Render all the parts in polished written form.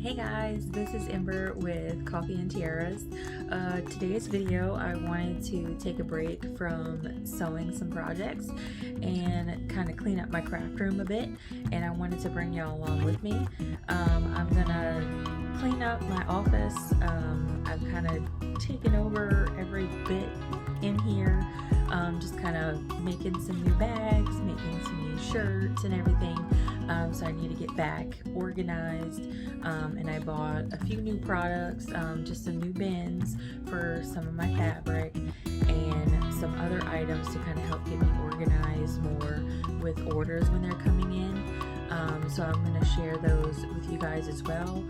Hey guys, this is Ember with Coffee and Tiaras. Today's video I wanted to take a break from sewing some projects and kind of clean up my craft room a bit, and I wanted to bring y'all along with me. I'm gonna clean up my office. I've kind of taken over every bit in here, just kind of making some new bags, making some new shirts and everything. So I need to get back organized, and I bought a few new products, just some new bins for some of my fabric and some other items to kind of help get me organized more with orders when they're coming in. So I'm going to share those with you guys as well.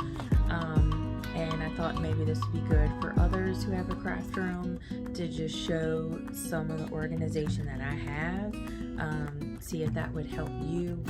And I thought maybe this would be good for others who have a craft room to just show some of the organization that I have, see if that would help you.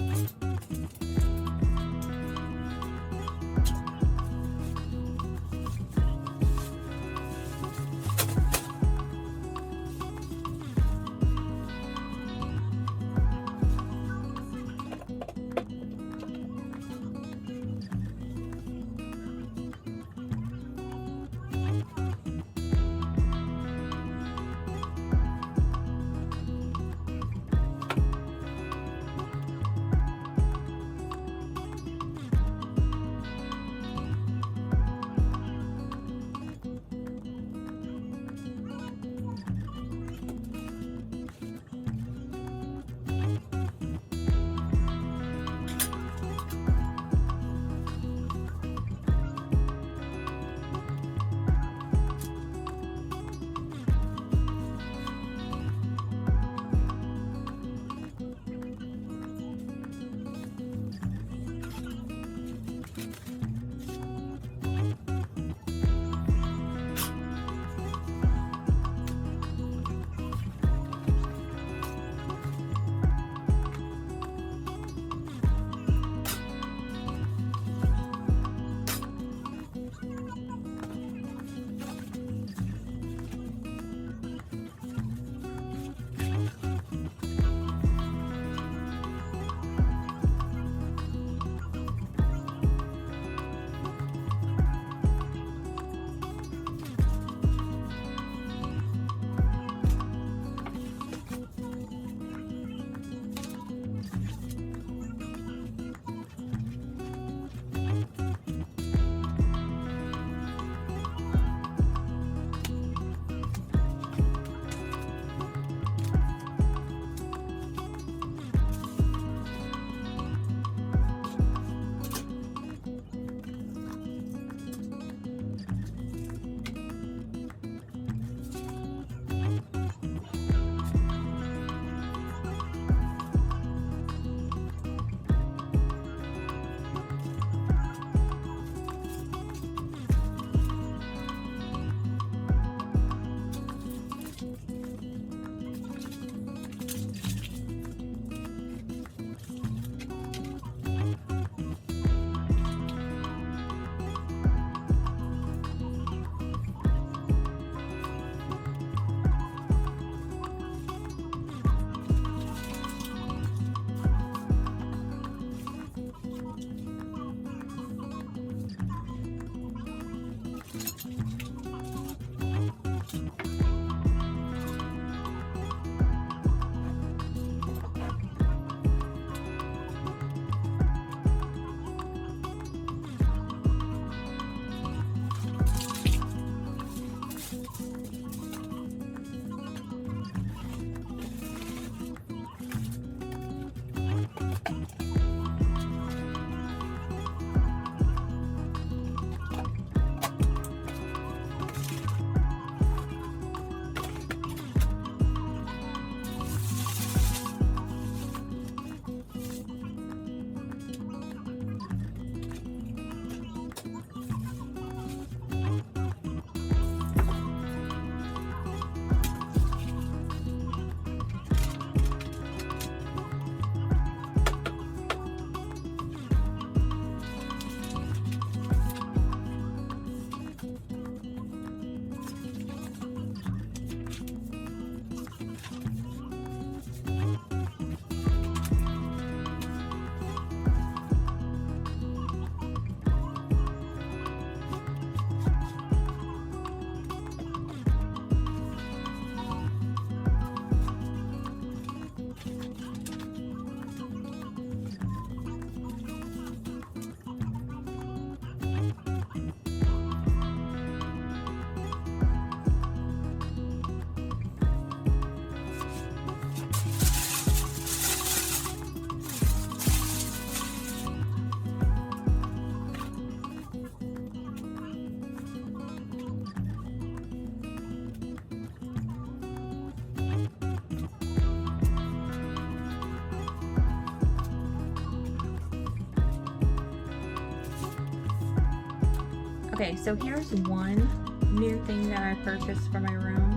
Okay, so here's one new thing that I purchased for my room.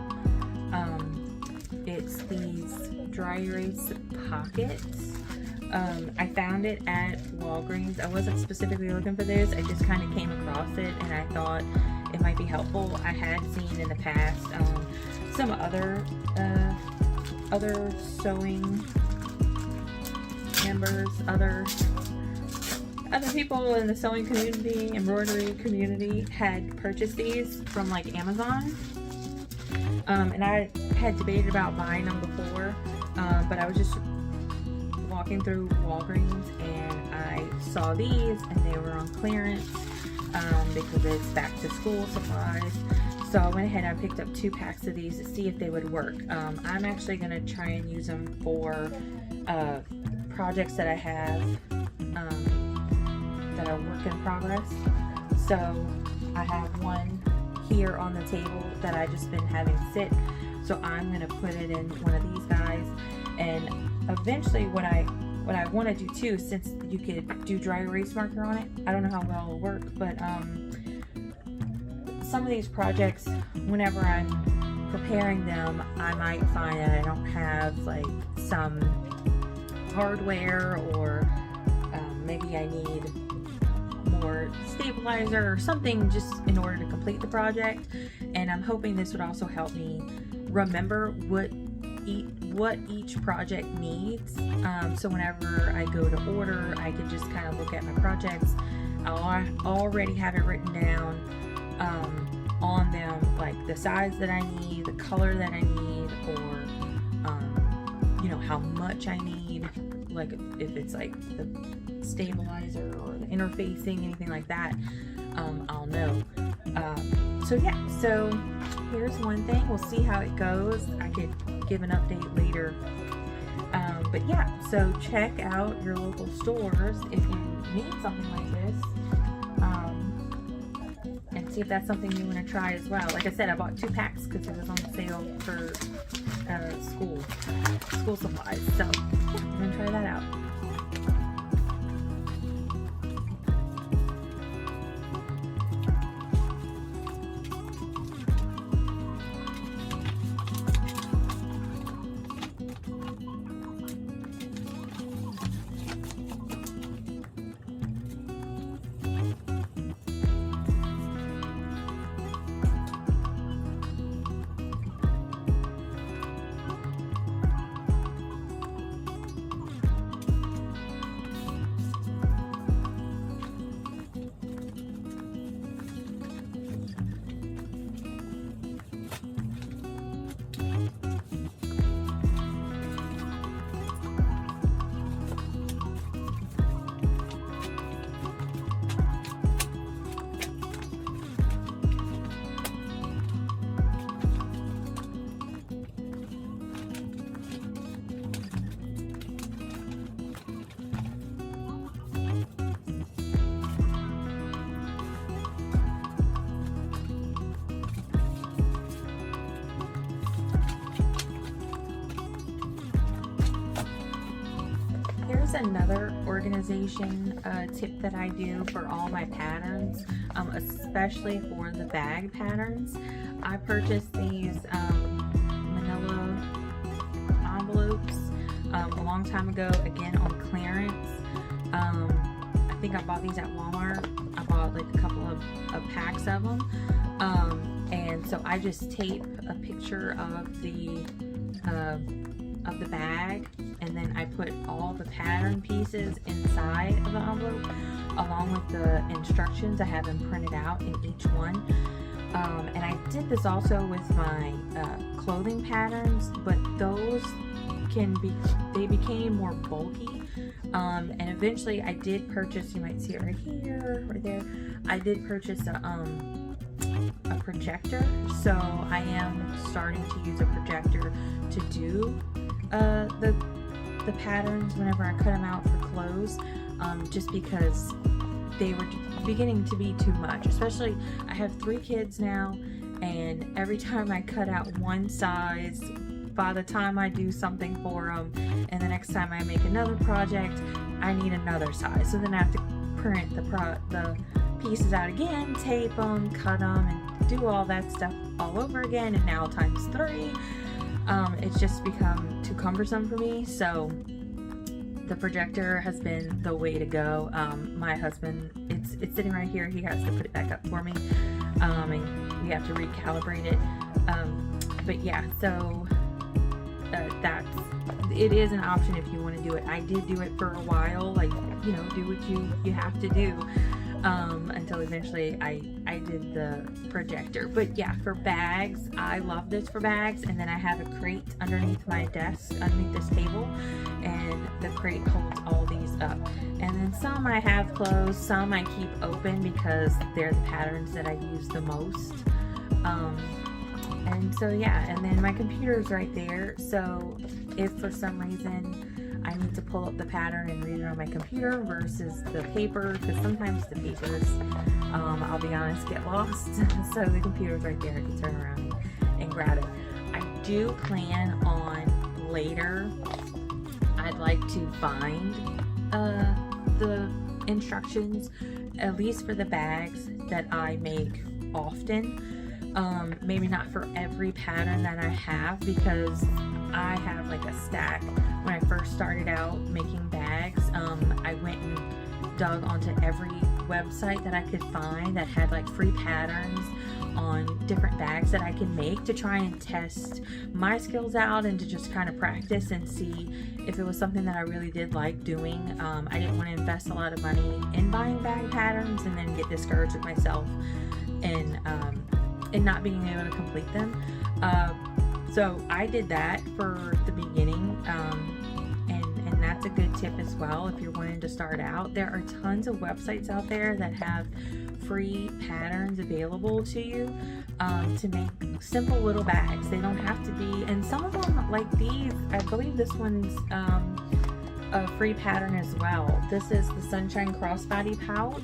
It's these dry erase pockets. I found it at Walgreens. I wasn't specifically looking for this. I just kind of came across it and I thought it might be helpful. I had seen in the past some other sewing members, other people in the sewing community, embroidery community had purchased these from like Amazon. And I had debated about buying them before, but I was just walking through Walgreens and I saw these and they were on clearance because it's back to school supplies. So I went ahead and I picked up 2 packs of these to see if they would work. I'm actually going to try and use them for projects that I have that are work in progress. So I have one here on the table that I just been having sit. So I'm going to put it in one of these guys, and eventually what I want to do too, since you could do dry erase marker on it, I don't know how well it'll work, but some of these projects, whenever I'm preparing them, I might find that I don't have like some hardware, or maybe I need more stabilizer or something just in order to complete the project. And I'm hoping this would also help me remember what each project needs, so whenever I go to order, I can just kind of look at my projects. I'll already have it written down on them, like the size that I need, the color that I need, or you know, how much I need, like if it's like the stabilizer or the interfacing, anything like that, I'll know. So yeah, so here's one thing. We'll see how it goes. I could give an update later. But yeah, so check out your local stores if you need something like this, and see if that's something you want to try as well. Like I said, I bought 2 packs because it was on sale for school supplies. So yeah, I'm gonna try that out. Here's another organization tip that I do for all my patterns, especially for the bag patterns. I purchased these manila envelopes a long time ago, again on clearance. I think I bought these at Walmart. I bought like a couple of packs of them, and so I just tape a picture of the bag, and then I put all the pattern pieces inside of the envelope along with the instructions. I have them printed out in each one, and I did this also with my clothing patterns, but those they became more bulky, and eventually I did purchase, you might see it right here, right there, I did purchase a projector. So I am starting to use a projector to do the patterns whenever I cut them out for clothes, just because they were beginning to be too much. Especially, I have 3 kids now, and every time I cut out one size, by the time I do something for them and the next time I make another project, I need another size. So then I have to print the pieces out again, tape them, cut them, and do all that stuff all over again, and now times 3. It's just become too cumbersome for me, so the projector has been the way to go. My husband, it's sitting right here. He has to put it back up for me, and we have to recalibrate it. But yeah, so it is an option if you want to do it. I did do it for a while, like, you know, do what you have to do, until eventually I did the projector. But yeah, for bags, I love this for bags. And then I have a crate underneath my desk, underneath this table, and the crate holds all these up. And then some I have closed, some I keep open because they're the patterns that I use the most. And so yeah, and then my computer's right there, so if for some reason I need to pull up the pattern and read it on my computer versus the paper, because sometimes the papers, I'll be honest, get lost. So the computer's right there, I can turn around and grab it. I do plan on later, I'd like to bind the instructions, at least for the bags that I make often. Maybe not for every pattern that I have, because I have like a stack. When I first started out making bags, I went and dug onto every website that I could find that had like free patterns on different bags that I can make, to try and test my skills out and to just kind of practice and see if it was something that I really did like doing. I didn't want to invest a lot of money in buying bag patterns and then get discouraged with myself and not being able to complete them. So I did that for the beginning, and that's a good tip as well if you're wanting to start out. There are tons of websites out there that have free patterns available to you to make simple little bags. They don't have to be, and some of them, like these, I believe this one's a free pattern as well. This is the Sunshine Crossbody pouch,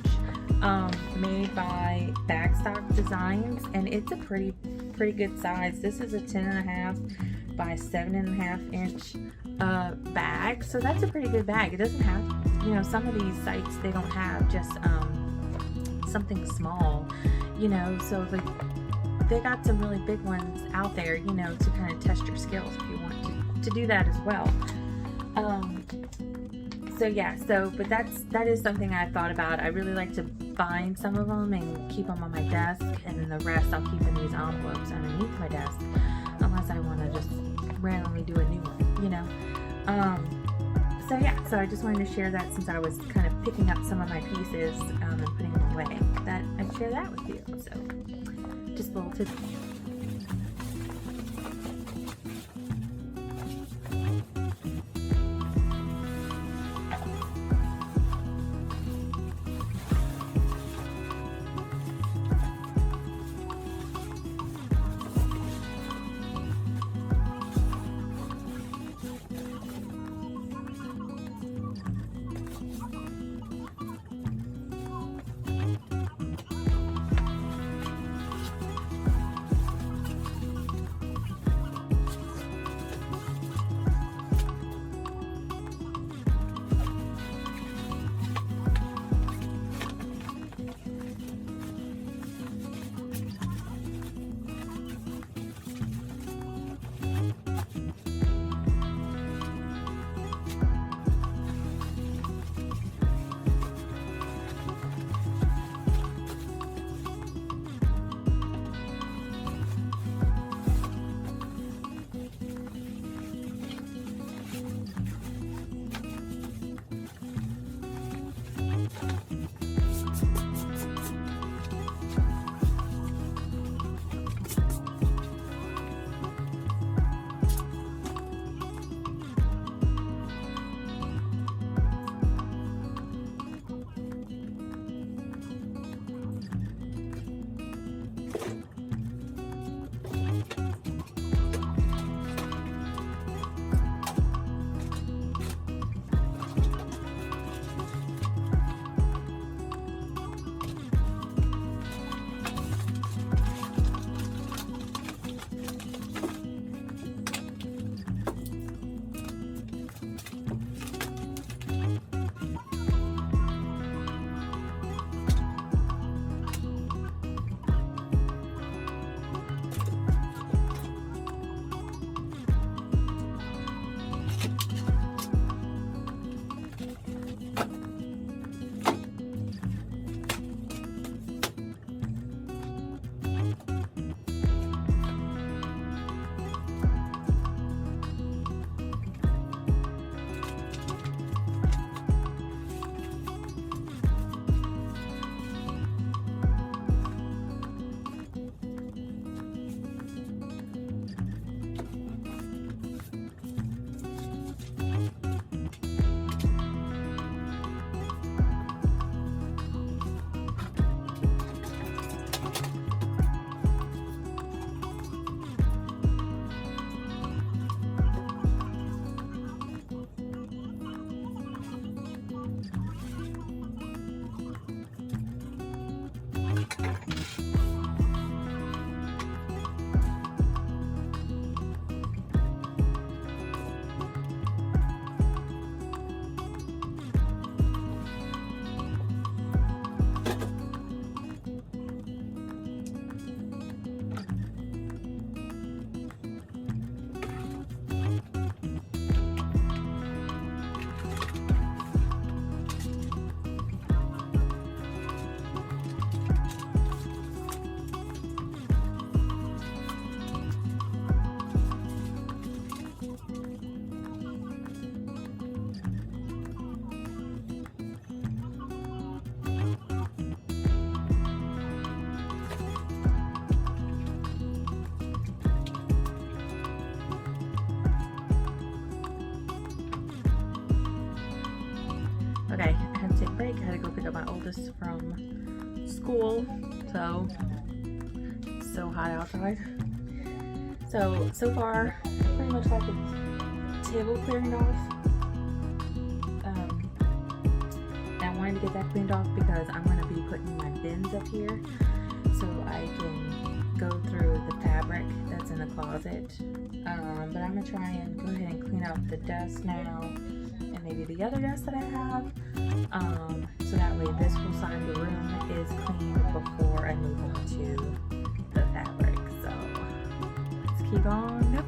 made by Bagstock Designs, and it's a pretty good size. This is a 10.5 by 7.5 inch bag, so that's a pretty good bag. It doesn't have, you know, some of these sites, they don't have just something small, you know, so like they got some really big ones out there, you know, to kind of test your skills if you want to do that as well. So yeah, but that is something I've thought about. I really like to bind some of them and keep them on my desk, and then the rest I'll keep in these envelopes underneath my desk, unless I want to just randomly do a new one, you know. So yeah, so I just wanted to share that, since I was kind of picking up some of my pieces and putting them away, that I'd share that with you. So just a little tip. Okay, I had to take a break. I had to go pick up my oldest from school. So hot outside. So far, pretty much got the table clearing off. I wanted to get that cleaned off because I'm going to be putting my bins up here so I can go through the fabric that's in the closet. But I'm going to try and go ahead and clean out the desk now and maybe the other desk that I have. So that way this whole side of the room is clean before I move on to the fabric. So let's keep on.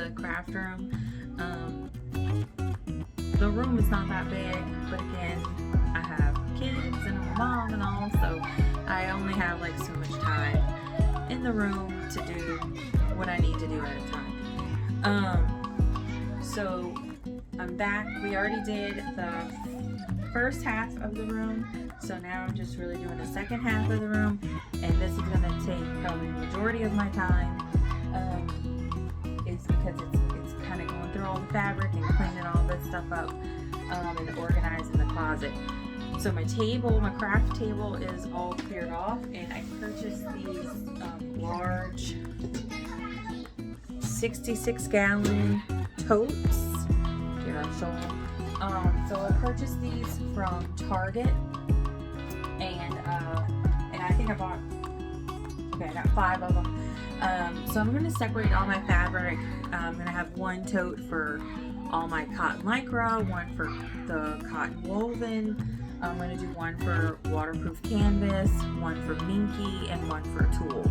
the craft room. The room is not that big, but again, I have kids and a mom and all, so I only have like so much time in the room to do what I need to do at a time. So I'm back. We already did the first half of the room, so now I'm just really doing the second half of the room, and this is going to take probably the majority of my time. It's because it's kind of going through all the fabric and cleaning all this stuff up, and organizing the closet. So my table, my craft table, is all cleared off, and I purchased these large 66-gallon totes. Here, I'll show them. So I purchased these from Target, and I think I got 5 of them. So I'm going to separate all my fabric. I'm going to have one tote for all my cotton lycra, one for the cotton woven. I'm going to do one for waterproof canvas, one for minky, and one for tulle.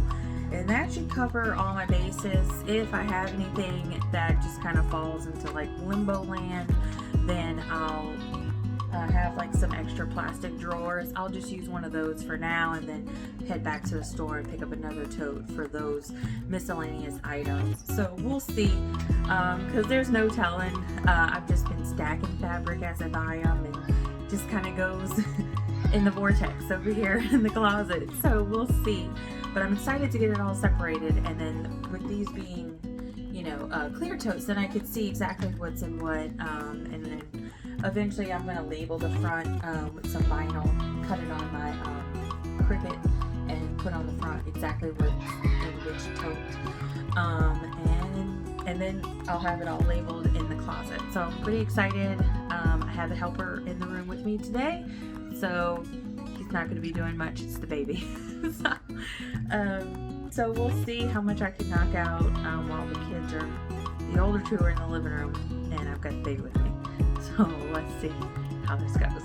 And that should cover all my bases. If I have anything that just kind of falls into like limbo land, then I'll have like some extra plastic drawers. I'll just use one of those for now and then head back to the store and pick up another tote for those miscellaneous items. So we'll see, because there's no telling. I've just been stacking fabric as I buy them, and just kind of goes in the vortex over here in the closet. So we'll see. But I'm excited to get it all separated, and then with these being, you know, clear totes, then I could see exactly what's in what, and then eventually I'm going to label the front with some vinyl, cut it on my Cricut, and put on the front exactly what's in which tote, and then I'll have it all labeled in the closet. So I'm pretty excited. I have a helper in the room with me today, so he's not going to be doing much. It's the baby. So we'll see how much I can knock out while the kids are, the older two are in the living room, and I've got the baby with me. So let's see how this goes.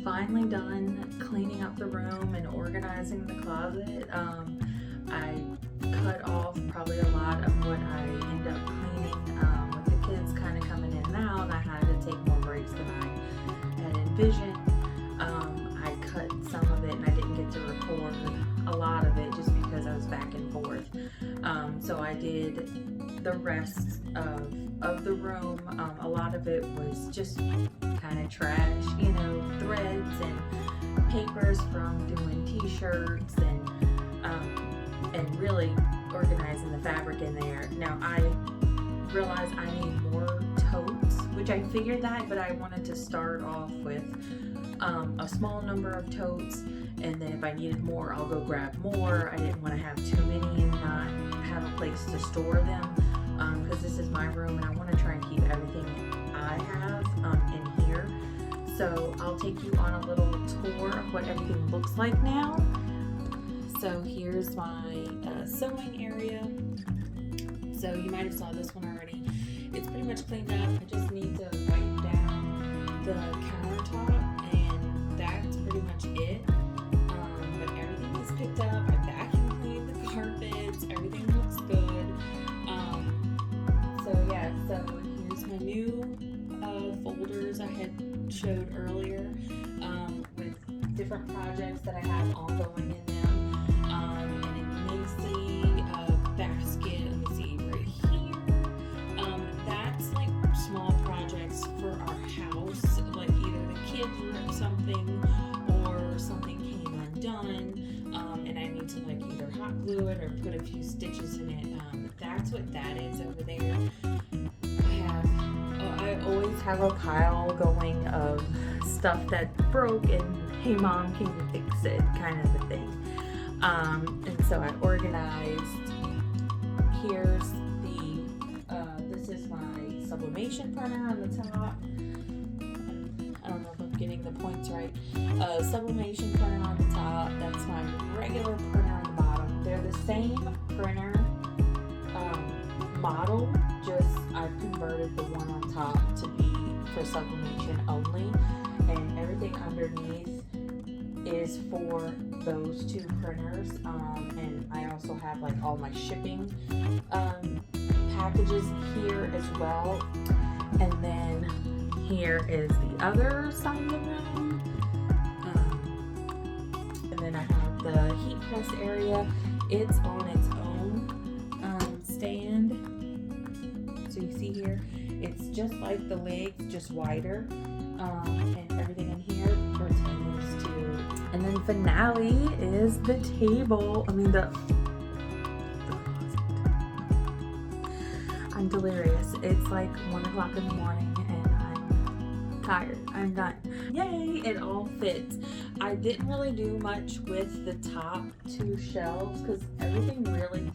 finally done cleaning up the room and organizing the closet. I cut off probably a lot of what I end up cleaning with the kids kind of coming in and out, and I had to take more breaks than I had envisioned. I cut some of it and I didn't get to record a lot of it just because I was back and forth. So I did the rest of the room. A lot of it was just kind of trash, you know, threads and papers from doing t-shirts and really organizing the fabric in there. Now I realized I need more totes, which I figured that, but I wanted to start off with a small number of totes, and then if I needed more, I'll go grab more. I didn't want to have too many and not have a place to store them, because this is my room and I want to try and keep everything I have in here. So I'll take you on a little tour of what everything looks like now. So here's my sewing area. So you might have saw this one already. It's pretty much cleaned up. I just need to wipe down the countertop, and that's pretty much it. But everything is picked up. I vacuum cleaned the carpets. Everything looks good. So yeah, so here's my new folders I had showed earlier with different projects that I have ongoing in them. And you may see a basket, let me see right here. That's like small projects for our house, like either the kids ripped something or something came undone, and I need to like either hot glue it or put a few stitches in it. That's what that is over there. I always have a pile going of stuff that broke and hey mom, can you fix it, kind of a thing. And so I organized. Here's this is my sublimation printer on the top. I don't know if I'm getting the points right. Sublimation printer on the top. That's my regular printer on the bottom. They're the same printer model, just I've converted the one on top to be for sublimation only, and everything underneath is for those two printers. And I also have like all my shipping packages here as well. And then here is the other side of the room. And then I have the heat press area. It's on its own stand. So you see here, it's just like the legs, just wider. And everything in here pertains to. And then finale is the table. I mean the closet. I'm delirious. It's like 1 o'clock in the morning and I'm tired. I'm done. Yay! It all fits. I didn't really do much with the top two shelves because everything really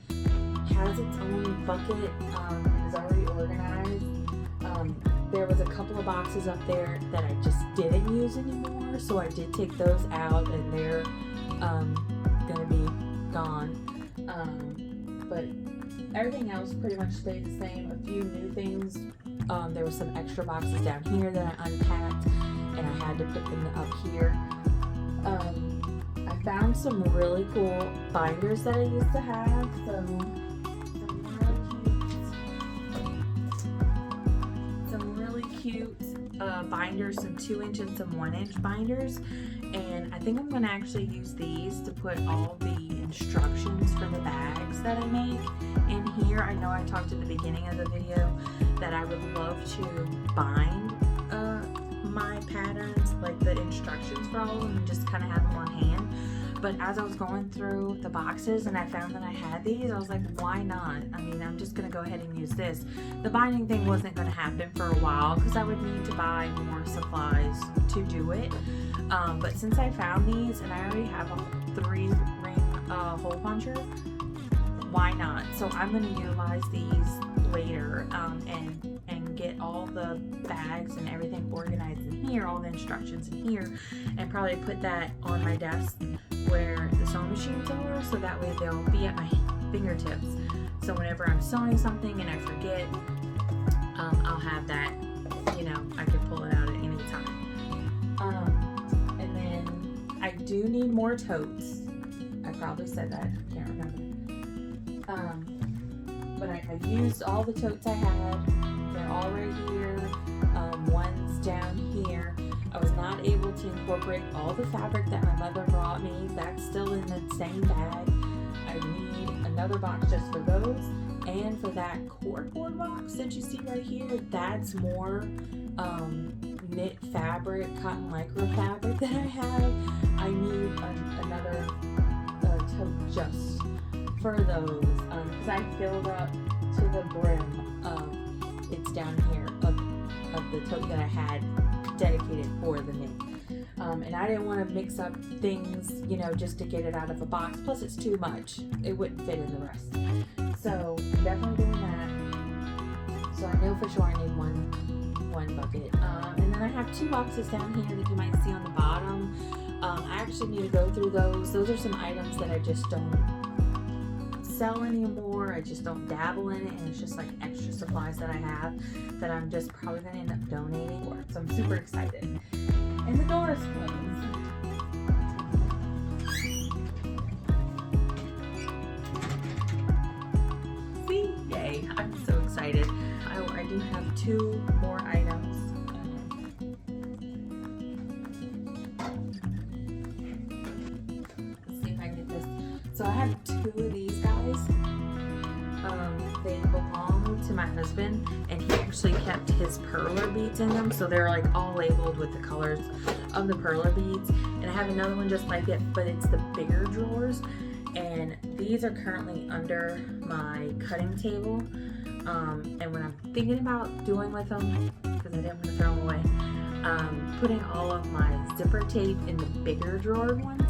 has its own bucket and is already organized. There was a couple of boxes up there that I just didn't use anymore, so I did take those out and they're gonna be gone. But everything else pretty much stayed the same. A few new things. There were some extra boxes down here that I unpacked and I had to put them up here. I found some really cool binders that I used to have. Some really cute binders, some 2-inch and some 1-inch binders, and I think I'm going to actually use these to put all the instructions for the bags that I make in here. I know I talked at the beginning of the video that I would love to bind my patterns, like the instructions for all of them, and just kind of have them on hand. But as I was going through the boxes and I found that I had these, I was like, why not? I mean, I'm just going to go ahead and use this. The binding thing wasn't going to happen for a while because I would need to buy more supplies to do it. But since I found these and I already have a 3-ring hole puncher, why not? So I'm going to utilize these later and get all the bags and everything organized in here, all the instructions in here, and probably put that on my desk where the sewing machines are, so that way they'll be at my fingertips. So whenever I'm sewing something and I forget, I'll have that, you know, I can pull it out at any time. do need more totes. I probably said that, can't remember. But I used all the totes I had. They're all right here. One's down here. I was not able to incorporate all the fabric that my mother brought me. That's still in the same bag. I need another box just for those. And for that cordboard box that you see right here, that's more knit fabric, cotton lycra fabric that I have. I need another tote just for those because I filled up to the brim. It's down here of the tote that I had dedicated for the knit. And I didn't want to mix up things, you know, just to get it out of a box. Plus it's too much. It wouldn't fit in the rest. So definitely doing that. So I know for sure I need one bucket. And then I have 2 boxes down here that you might see on the bottom. I actually need to go through those. Those are some items that I just don't sell anymore. I just don't dabble in it, and it's just like extra supplies that I have that I'm just probably gonna end up donating for. So I'm super excited. And the door is closed. See? Yay. I'm so excited. I do have 2 more items. Let's see if I can get this. So I have 2 of these guys. They belong to my husband, and he actually kept his perler beads in them, so they're like all labeled with the colors of the perler beads. And I have another one just like it, but it's the bigger drawers, and these are currently under my cutting table. And what I'm thinking about doing with them, because I didn't want to throw them away, putting all of my zipper tape in the bigger drawer ones,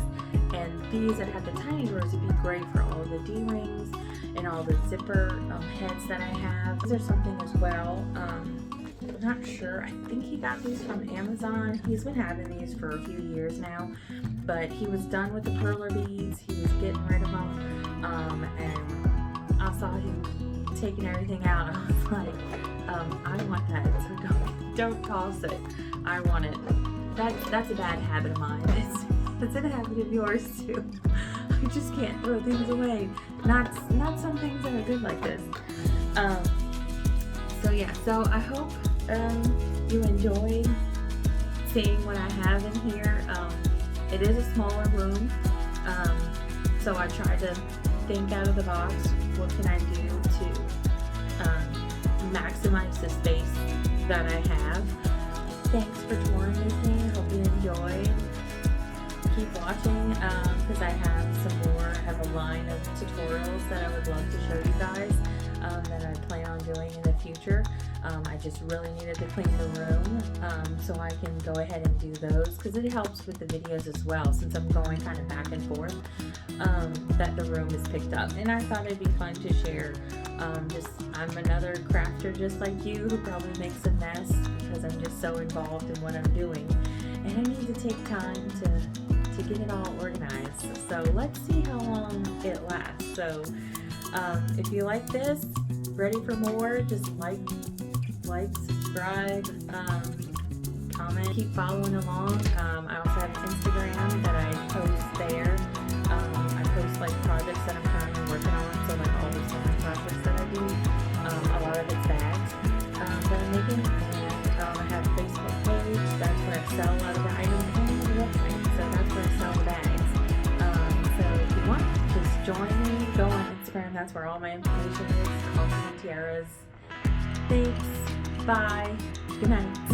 and these that have the tiny drawers would be great for all the D-rings and all the zipper heads that I have. These are something as well. I'm not sure. I think he got these from Amazon. He's been having these for a few years now, but he was done with the perler beads. He was getting rid of them, and I saw him taking everything out. I was like, I want that, so don't toss it. I want it. That's a bad habit of mine. It's a habit of yours too. I just can't throw things away. Not some things that are good like this. So yeah, so I hope you enjoyed seeing what I have in here. It is a smaller room, so I tried to think out of the box. What can I do to maximize the space that I have? Thanks for touring with me. I hope you enjoyed. Keep watching because I have some more. I have a line of tutorials that I would love to show you guys that I plan on doing in the future. I just really needed to clean the room so I can go ahead and do those because it helps with the videos as well, since I'm going kind of back and forth, that the room is picked up. And I thought it'd be fun to share. I'm another crafter just like you who probably makes a mess because I'm just so involved in what I'm doing, and I need to take time to get it all organized. So let's see how long it lasts. So if you like this, ready for more, just like, subscribe, comment, keep following along. I also have Instagram that I post there. I post like projects that I'm currently working on, so like all the sewing projects that I do. A lot of it's bags that I'm making, and I have a Facebook page. That's where I sell a lot of the items, and the website, so that's where I sell the bags. So if you want, just join me. Go on Instagram. That's where all my information is. Coffee and Tiaras. Thanks. Bye. Good night.